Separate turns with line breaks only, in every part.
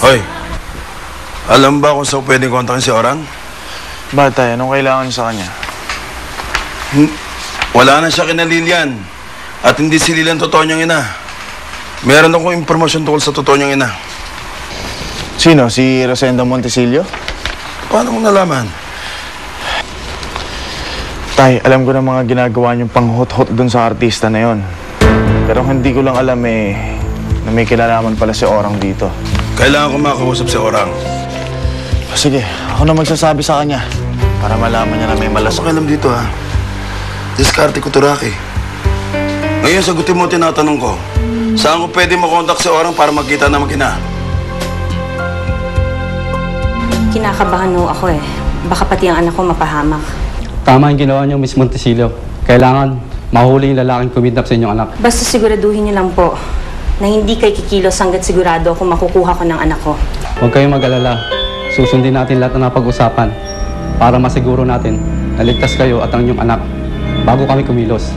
Hoy, alam ba kung saan pwedeng kontakin si Orang?
Batay, anong kailangan niyo sa kanya?
Wala na siya kina Lilian. At hindi si Lilian totoo niyang ina. Meron akong impormasyon tungkol sa totoo niyang ina.
Sino? Si Rosenda Montesilio?
Paano mo nalaman?
Tay, alam ko na mga ginagawa niyong panghot-hot dun sa artista na yon. Pero hindi ko lang alam na may kinalaman pala si Orang dito.
Kailangan ko makausap si Orang.
Sige, ako na magsasabi sa kanya para malaman niya na may malas.
Pasok alam dito ha. Diskarte ko turaki. Ngayon sagutin mo tinatanong ko. Saan ko pwede makontak si Orang para magkita na mag-ina?
Kinakabahan ho ako eh. Baka pati ang anak ko mapahamak.
Tama yung ginawa niyo, Miss Montesilio. Kailangan mahuli yung lalaking kumidnap sa inyong anak.
Basta siguraduhin niyo lang po na hindi kay kikilos hanggat sigurado ako makukuha ko ng anak ko.
Huwag kayong mag-alala. Susundin natin lahat na napag-usapan para masiguro natin na ligtas kayo at ang inyong anak bago kami kumilos.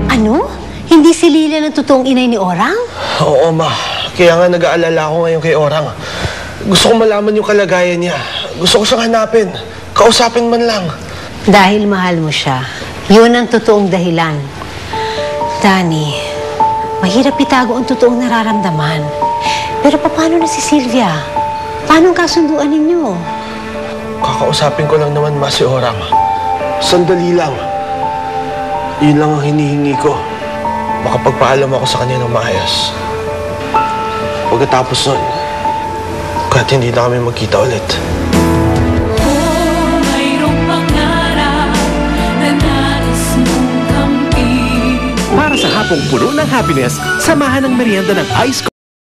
Ano? Hindi si Lilian ang totoong inay ni Orang?
Oo, Ma. Kaya nga nag-aalala ako ngayon kay Orang. Gusto ko malaman yung kalagayan niya. Gusto ko siyang hanapin. Kausapin man lang.
Dahil mahal mo siya. Yun ang totoong dahilan. Danny, mahirap itago ang totoong nararamdaman. Pero paano na si Sylvia? Paano ang kasunduan ninyo?
Kakausapin ko lang naman, Ma, si Orang. Sandali lang. Yun lang ang hinihingi ko. Makapagpaalam ako sa kanya ng maayos. Pagkatapos nun, kahit hindi na kami magkita ulit.
Para sa hapong puno ng happiness, samahan ng merienda ng Ice